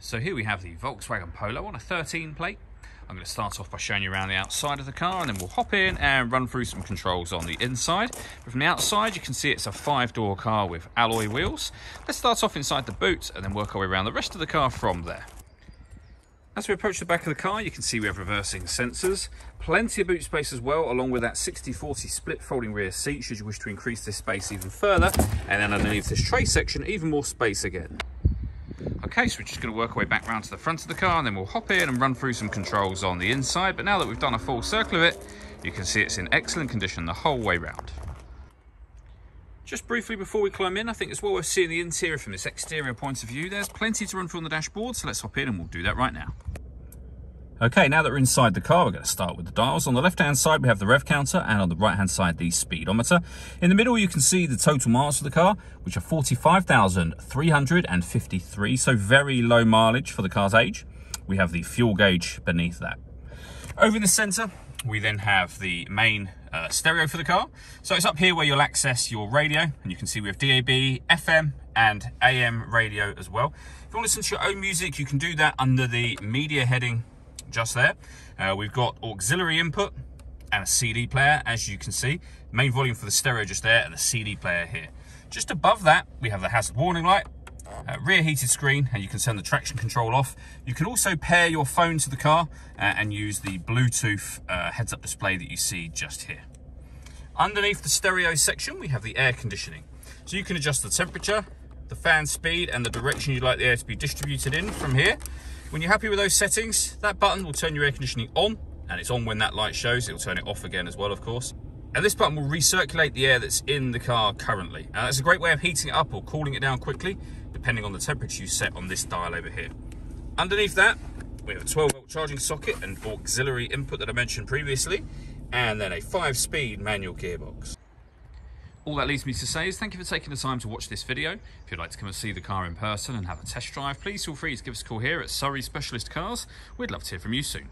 So here we have the Volkswagen Polo on a 13 plate. I'm going to start off by showing you around the outside of the car, and then we'll hop in and run through some controls on the inside. But from the outside you can see it's a 5-door car with alloy wheels. Let's start off inside the boot and then work our way around the rest of the car from there. As we approach the back of the car, you can see we have reversing sensors, plenty of boot space as well, along with that 60/40 split folding rear seat should you wish to increase this space even further, and then underneath this tray section even more space again. Okay, so we're just going to work our way back round to the front of the car, and then we'll hop in and run through some controls on the inside. But now that we've done a full circle of it, you can see it's in excellent condition the whole way round. Just briefly before we climb in, I think it's well worth seeing the interior from this exterior point of view. There's plenty to run through on the dashboard, so let's hop in and we'll do that right now. Okay, now that we're inside the car, we're going to start with the dials. On the left-hand side, we have the rev counter, and on the right-hand side, the speedometer. In the middle, you can see the total miles for the car, which are 45,353, so very low mileage for the car's age. We have the fuel gauge beneath that. Over in the center, we then have the main stereo for the car. So it's up here where you'll access your radio, and you can see we have DAB, FM, and AM radio as well. If you want to listen to your own music, you can do that under the media heading just there. We've got auxiliary input and a CD player, as you can see. Main volume for the stereo just there, and the CD player here. Just above that, we have the hazard warning light, rear heated screen, and you can turn the traction control off. You can also pair your phone to the car and use the Bluetooth heads-up display that you see just here. Underneath the stereo section, we have the air conditioning. So you can adjust the temperature, the fan speed, and the direction you'd like the air to be distributed in from here. When you're happy with those settings, that button will turn your air conditioning on, and it's on when that light shows. It'll turn it off again as well, of course. And this button will recirculate the air that's in the car currently. That's a great way of heating it up or cooling it down quickly, depending on the temperature you set on this dial over here. Underneath that, we have a 12-volt charging socket and auxiliary input that I mentioned previously, and then a 5-speed manual gearbox. All that leaves me to say is thank you for taking the time to watch this video. If you'd like to come and see the car in person and have a test drive, please feel free to give us a call here at Surrey Specialist Cars. We'd love to hear from you soon.